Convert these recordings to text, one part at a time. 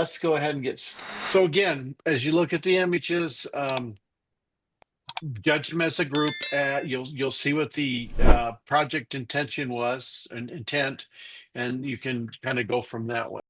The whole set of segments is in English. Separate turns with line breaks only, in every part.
let's go ahead and so again, as you look at the images, judge them as a group. You'll see what the project intention was and intent, and you can kind of go from that way.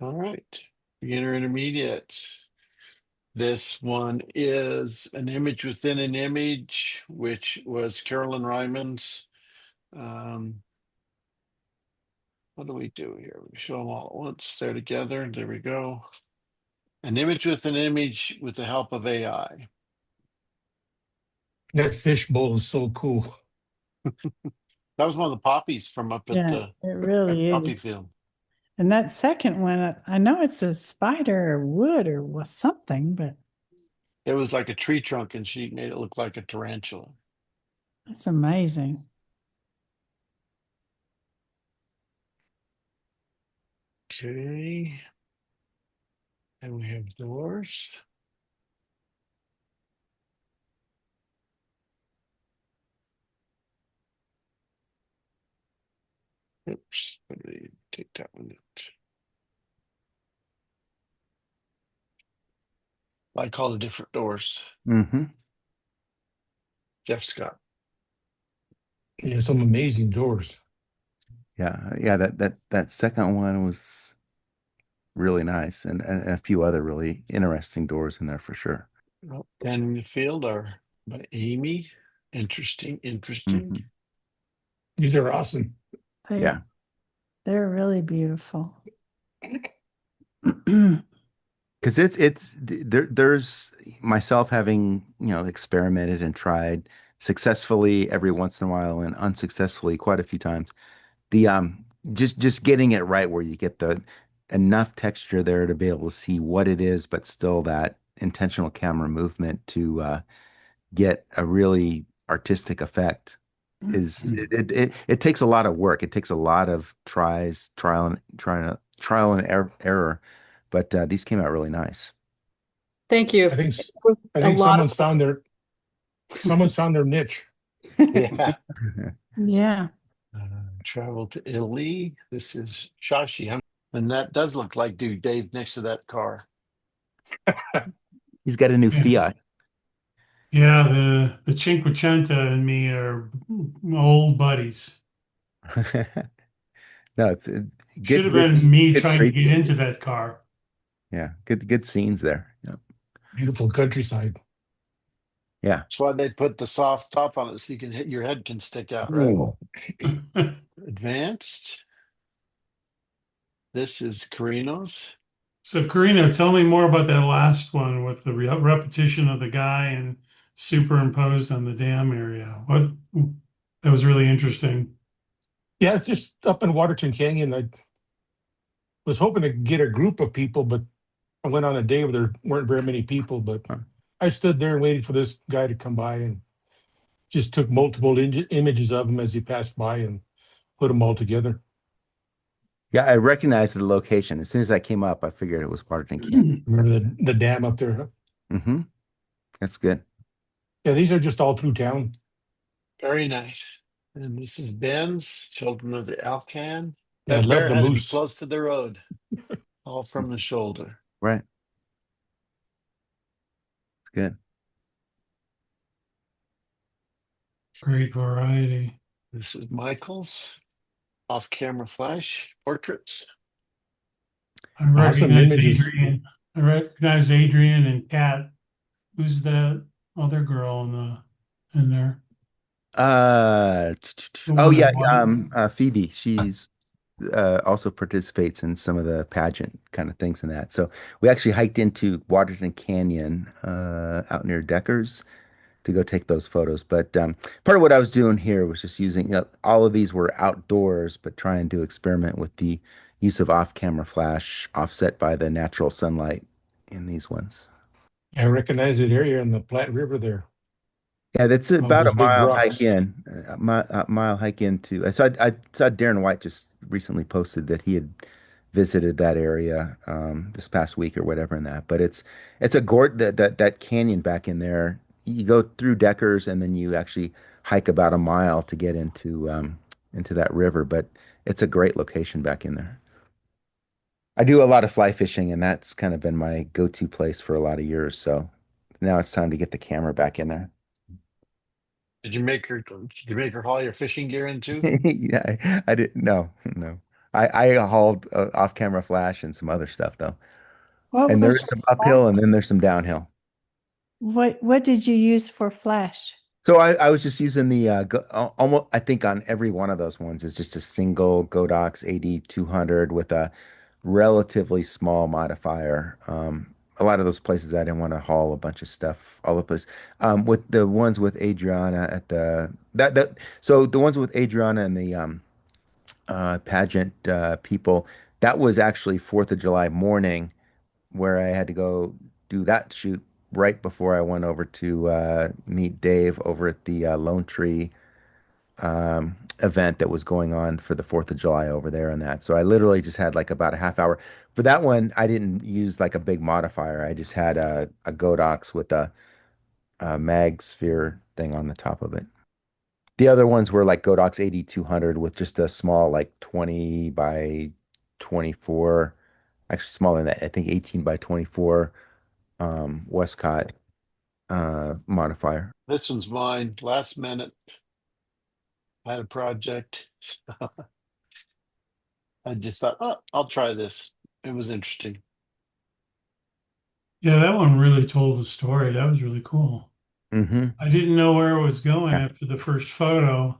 All right. Beginner intermediate. This one is an image within an image, which was Carolyn Ryman's. Um, what do we do here? We show them all at once. They're together. There we go. An image with an image with the help of AI.
That fish bowl is so cool.
That was one of the poppies from up at
Yeah,
the
it really
poppy
is.
field.
And that second one, I know it's a spider or wood or was something, but
It was like a tree trunk, and she made it look like a tarantula.
that's amazing.
Okay. And we have doors. Oops, let me take that one out. I call the different doors.
Mm-hmm.
Jeff Scott.
Yeah, some amazing doors.
Yeah. That second one was really nice, and a few other really interesting doors in there for sure.
Well, and in the field are by Amy. Interesting, interesting.
Mhm.
These are awesome.
They,
Yeah.
they're really beautiful.
Because there's myself having, experimented and tried successfully every once in a while and unsuccessfully quite a few times. The just getting it right where you get the enough texture there to be able to see what it is, but still that intentional camera movement to get a really artistic effect is it takes a lot of work. It takes a lot of trial and error, but these came out really nice.
Thank you.
I think
With
I
a
think
lot of
someone's found their niche.
Yeah.
Yeah.
Travel to Italy. This is Shashi. And that does look like dude Dave next to that car.
He's got a new
Yeah.
Fiat.
Yeah, the Cinquecento and me are old buddies.
No, it's
Should
good,
have
good,
been me
good
trying to
street
get
scene.
into that car.
Yeah, good scenes there. Yeah,
Beautiful countryside.
yeah.
That's why they put the soft top on it so you can hit your head can stick out, right?
Oh,
Advanced. This is Carino's.
So, Karina, tell me more about that last one with the repetition of the guy and superimposed on the dam area. What that was really interesting.
yeah, it's just up in Waterton Canyon. I was hoping to get a group of people, but I went on a day where there weren't very many people. But
Huh.
I stood there and waited for this guy to come by and just took multiple images of him as he passed by and put them all together.
Yeah, I recognized the location. As soon as that came up, I figured it was Waterton Canyon.
Remember the dam up there? Huh?
Mm-hmm. That's good.
Yeah, these are just all through town.
Very nice. And this is Ben's, Children of the Alcan.
Yeah, I
That
love
bear
the
had to be
moose.
close to the road, all from the shoulder.
Right. Good.
Great variety.
This is Michael's off-camera flash portraits.
I
Awesome
recognize
images.
Adrian. I recognize Adrian and Kat. Who's that other girl in there?
Uh,
The
oh
one
yeah,
in white.
Phoebe. She's also participates in some of the pageant kind of things in that. So we actually hiked into Waterton Canyon out near Deckers to go take those photos. But part of what I was doing here was just using, all of these were outdoors, but trying to experiment with the use of off-camera flash offset by the natural sunlight in these ones.
I recognize that area in the Platte River there.
Yeah, that's
All
about a
those big
mile hike
rocks.
in. A mile hike into. I saw Darren White just recently posted that he had visited that area this past week or whatever in that. But it's a gort that canyon back in there. You go through Deckers and then you actually hike about a mile to get into that river. But it's a great location back in there. I do a lot of fly fishing and that's kind of been my go-to place for a lot of years. So now it's time to get the camera back in there.
Did you make her haul your fishing gear in too?
Yeah, I didn't. No, no. I hauled off-camera flash and some other stuff though.
What
And
was
there's
your
some
flash?
uphill and then there's some downhill.
What did you use for flash?
So I was just using the almost I think on every one of those ones is just a single Godox AD200 with a relatively small modifier. A lot of those places I didn't want to haul a bunch of stuff all the place. With the ones with Adriana at the that so the ones with Adriana and the pageant people, that was actually 4th of July morning where I had to go do that shoot right before I went over to meet Dave over at the Lone Tree event that was going on for the 4th of July over there and that. So I literally just had like about a half hour. For that one, I didn't use like a big modifier. I just had a Godox with a mag sphere thing on the top of it. The other ones were like Godox 8200 with just a small like 20 by 24, actually smaller than that. I think 18 by 24 Westcott modifier.
This one's mine. Last minute, I had a project. I just thought, oh, I'll try this. It was interesting.
Yeah, that one really told the story. That was really cool.
Hmm.
I didn't know where it was going
Yeah.
after the first photo.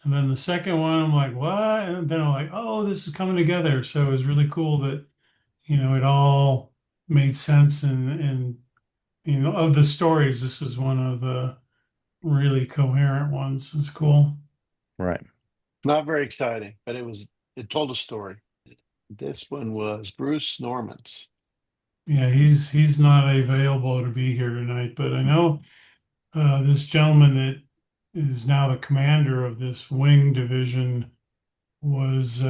And then the second one, I'm like, what? And then I'm like, oh, this is coming together. So it was really cool that, it all made sense and of the stories, this was one of the really coherent ones. It's cool.
Right.
Not very exciting, but it told a story. This one was Bruce Norman's.
Yeah, he's not available to be here tonight, but I know this gentleman that is now the commander of this wing division was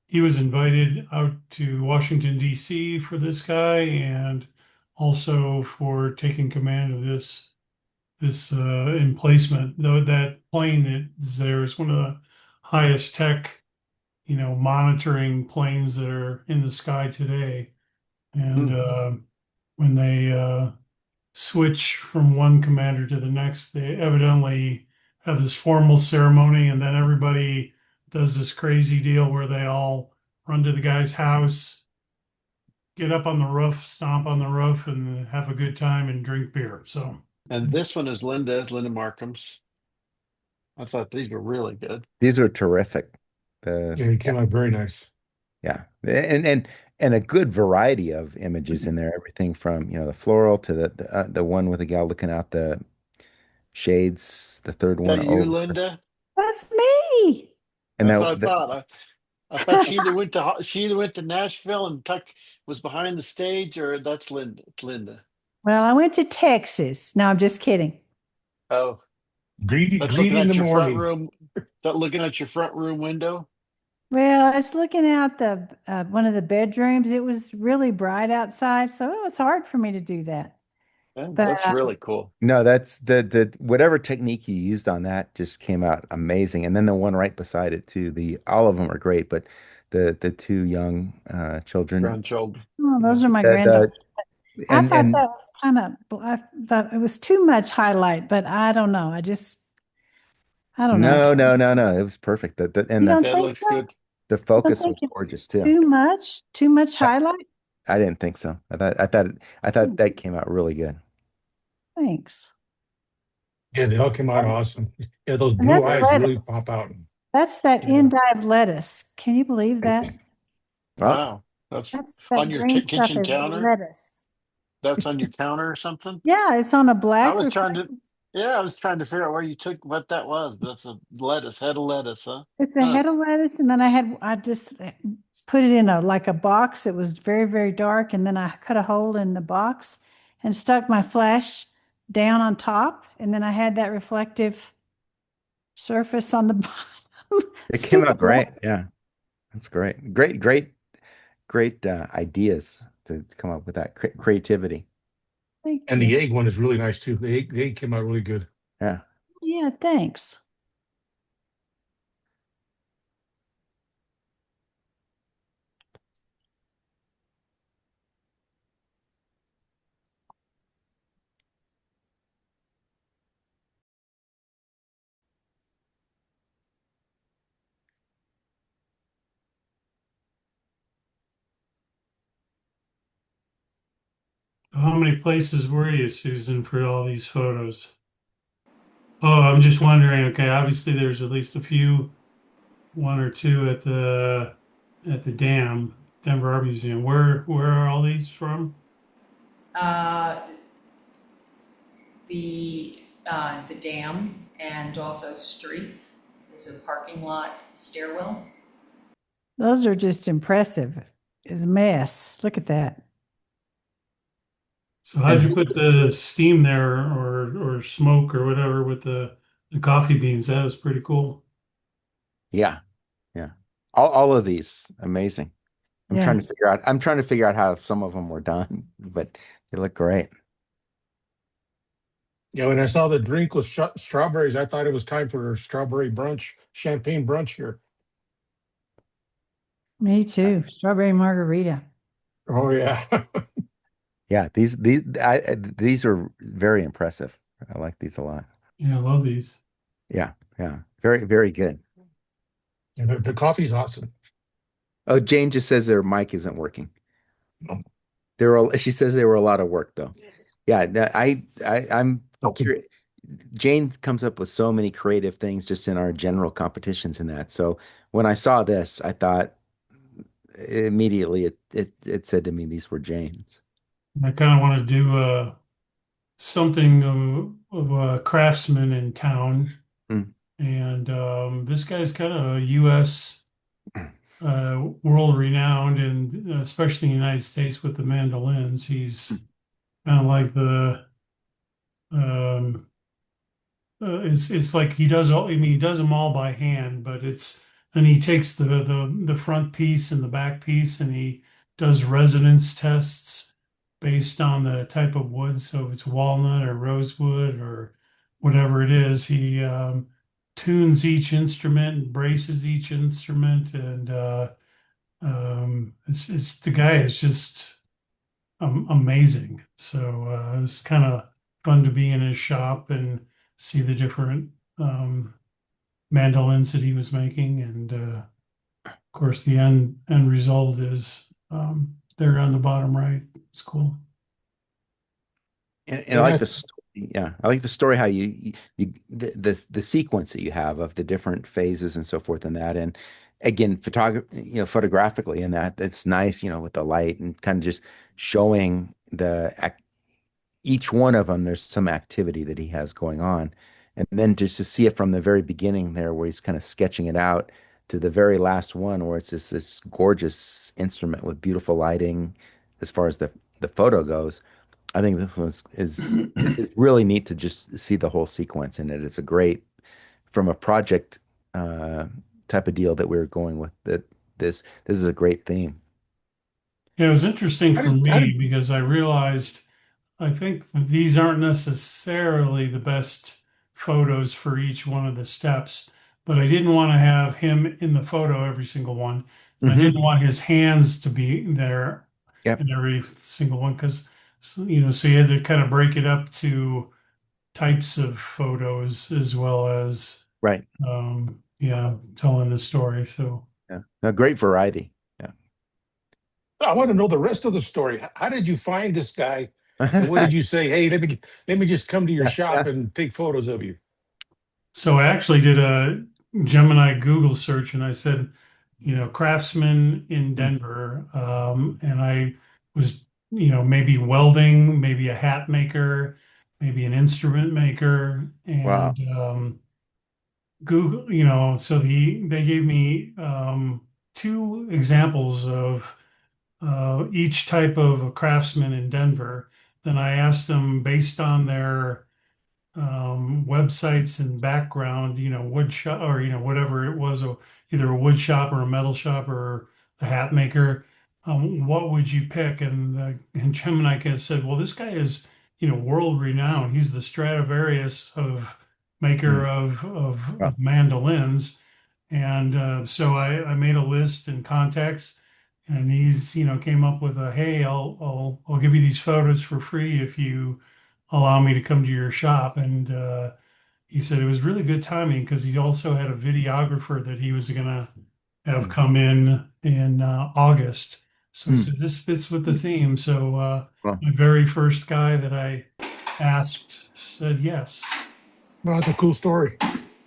he was invited out to Washington, D.C. for this guy and also for taking command of this emplacement. Though that plane that is there is one of the highest tech, monitoring planes that are in the sky today. And
Hmm.
when they switch from one commander to the next, they evidently have this formal ceremony, and then everybody does this crazy deal where they all run to the guy's house, get up on the roof, stomp on the roof, and have a good time and drink beer. So,
And this one is Linda Markham's. I thought these were really good.
These are terrific. The
Yeah, it came out very nice.
yeah, and a good variety of images in there. Everything from the floral to the one with the gal looking out the shades. The third
Is
one
that you,
over,
Linda?
That's me.
and
That's what I
that
thought. I thought she either went to Nashville and Tuck was behind the stage, or that's Linda. It's Linda.
Well, I went to Texas. No, I'm just kidding.
Oh, that's looking
Greedy in the
at your front
morning.
room. That looking at your front room window.
Well, I was looking out the one of the bedrooms. It was really bright outside, so it was hard for me to do that.
Yeah,
But
that's really cool.
no, that's the whatever technique you used on that just came out amazing. And then the one right beside it too. The all of them are great, but the two young children,
Grandchildren.
oh,
Yeah.
those are my
the
granddaughters. I thought
and
that was kind of, I thought it was too much highlight, but I don't know. I don't know.
no, it was perfect. And
You don't
That
think
looks
so?
good.
the
You don't
focus was
think it's
gorgeous too.
too much
I,
highlight?
I didn't think so. I thought
Hmm,
that came out really good.
thanks.
Yeah, they all came out
That's,
awesome. Yeah, those
and
blue
that's
eyes really
lettuce.
pop out.
That's that
Yeah.
endive lettuce. Can you believe that?
Well,
Wow, that's
That's
on
that
your
green stuff
kitchen
is
counter.
lettuce.
That's on your counter or something.
Yeah, it's on a
I
black
was trying to.
reflective.
Yeah, I was trying to figure out where you took what that was, but that's a head of lettuce, huh?
It's a
Huh.
head of lettuce, and then I just put it in a like a box. It was very, very dark, and then I cut a hole in the box and stuck my flash down on top, and then I had that reflective surface on the bottom.
it came out
Stupid
great.
look.
Yeah, that's great. Great ideas to come up with that creativity.
Thank
And the
you.
egg one is really nice too. The egg came out really good.
Yeah.
Yeah, thanks.
How many places were you, Susan, for all these photos? Oh, I'm just wondering, okay, obviously there's at least a few, one or two at the dam, Denver Art Museum. Where are all these from?
Uh, the dam and also street is a parking lot stairwell.
Those are just impressive. It's a mess. Look at that.
So how'd you put the steam there or smoke or whatever with the coffee beans? That was pretty cool.
Yeah, yeah. All of these, amazing.
Yeah.
I'm trying to figure out how some of them were done, but they look great.
Yeah, when I saw the drink with strawberries, I thought it was time for a strawberry brunch, champagne brunch here.
Me too. Strawberry margarita.
Oh yeah.
Yeah, these are very impressive. I like these a lot.
Yeah, I love these.
Yeah, yeah. Very, very good.
And the coffee's awesome.
Oh, Jane just says their mic isn't working.
Oh.
She says they were a lot of work though. Yeah, I'm
Okay.
curious. Jane comes up with so many creative things just in our general competitions and that. So when I saw this, I thought immediately it said to me these were Jane's.
I kind of want to do something of a craftsman in town.
Mm.
And this guy's kind of a U.S. World renowned, and especially in the United States with the mandolins. He's kind of like the um, it's like he does all. I mean, he does them all by hand, but it's then he takes the front piece and the back piece, and he does resonance tests based on the type of wood. So if it's walnut or rosewood or whatever it is, he tunes each instrument and braces each instrument, and it's the guy is just amazing. So it's kind of fun to be in his shop and see the different mandolins that he was making, and of course the end result is there on the bottom right. It's cool.
And I like the story. Yeah, I like the story how the sequence that you have of the different phases and so forth and that. And again, photographically and that's nice, with the light and kind of just showing each one of them, there's some activity that he has going on. And then just to see it from the very beginning there, where he's kind of sketching it out to the very last one, where it's just this gorgeous instrument with beautiful lighting as far as the photo goes. I think this was is it's really neat to just see the whole sequence in it. It's a great from a project uh, type of deal that we are going with. This is a great theme.
Yeah, it was interesting
How
for
did, how
me
did,
because I realized I think these aren't necessarily the best photos for each one of the steps, but I didn't want to have him in the photo every single one. And I didn't
Hmm.
want his hands to be there
Yep.
in every single one because, so you had to kind of break it up to types of photos as well as,
Right.
yeah, telling the story. So,
Yeah. A great variety. Yeah.
I want to know the rest of the story. How did you find this guy? And what did you say? Hey, let me just come to your shop and take photos of you.
so I actually did a Gemini Google search and I said, craftsman in Denver. And I was, maybe welding, maybe a hat maker, maybe an instrument maker.
Wow.
And Google, so they gave me two examples of each type of a craftsman in Denver. Then I asked them based on their websites and background, wood shop or, whatever it was, or either a wood shop or a metal shop or a hat maker, what would you pick? And Gemini kind of said, well, this guy is, world renowned. He's the Stradivarius of maker
Mm.
of
Wow.
mandolins. And so I made a list and contacts, and he's, came up with a, hey, I'll give you these photos for free if you allow me to come to your shop. And he said it was really good timing because he also had a videographer that he was going to have
Mm.
come in August. So he said, this fits with the theme. So
Wow.
my very first guy that I asked said yes.
Well, that's a cool story.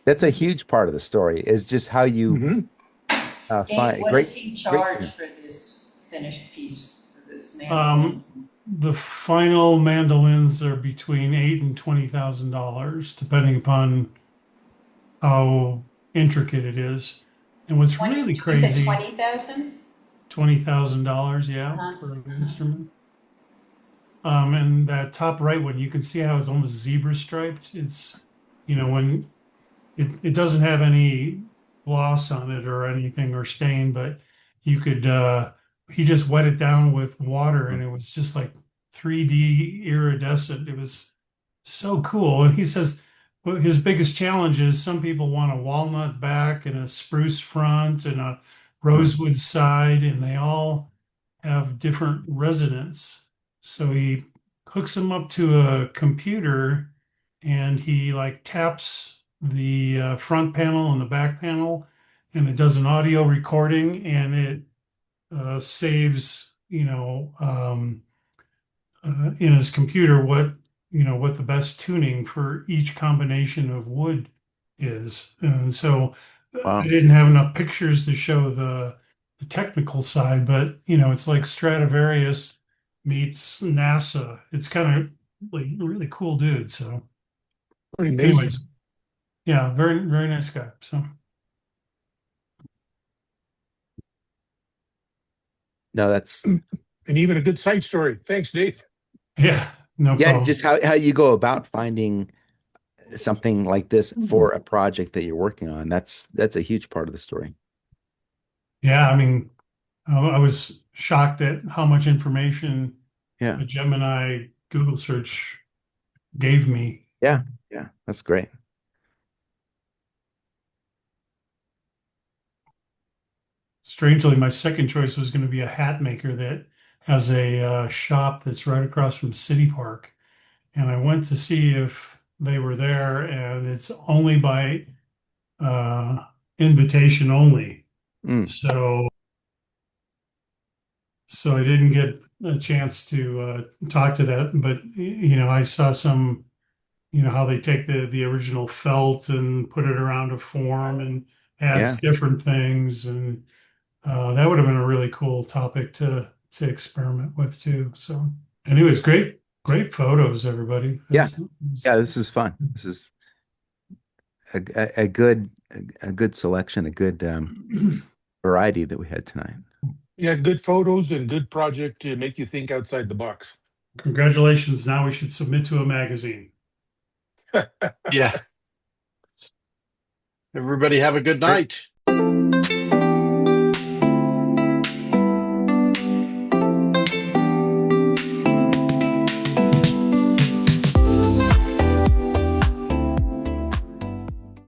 That's a huge part of the story, is just how you
Mhm.
Dave,
find
what
great.
does he charge for this finished piece, for this
Um,
mandolin?
The final mandolins are between $8,000 and $20,000, depending upon how intricate it is. And what's really
You said
crazy,
20,000?
$20,000, yeah,
Uh-huh.
for an instrument. And that top right one, you can see how it's almost zebra striped. It's, when it doesn't have any gloss on it or anything or stain, but you could he just wet it down with water and it was just like 3D iridescent. It was so cool. And he says his biggest challenge is some people want a walnut back and a spruce front and a rosewood side, and they all have different resonance. So he hooks them up to a computer and he like taps the front panel and the back panel, and it does an audio recording and it saves, in his computer what the best tuning for each combination of wood is. And so
Wow.
I didn't have enough pictures to show the technical side, but it's like Stradivarius meets NASA. It's kind of like really cool dude. So
Pretty amazing.
anyways, yeah, very, very nice guy. So
No, that's
And even a good side story. Thanks, Dave.
yeah, no
yeah,
problem.
just how you go about finding something like this for a project that you're working on. That's a huge part of the story.
Yeah, I mean, I was shocked at how much information
Yeah.
a Gemini Google search gave me.
Yeah, that's great.
Strangely, my second choice was going to be a hat maker that has a shop that's right across from City Park. And I went to see if they were there, and it's only by invitation only.
Mm.
So I didn't get a chance to talk to that, but I saw some, how they take the original felt and put it around a form and adds different things, and that would have been a really cool topic to experiment with too. So, anyways, great photos, everybody.
Yeah, this is fun. This is a good selection, a good variety that we had tonight.
Yeah, good photos and good project to make you think outside the box.
Congratulations. Now we should submit to a magazine.
Yeah. Everybody have a good night.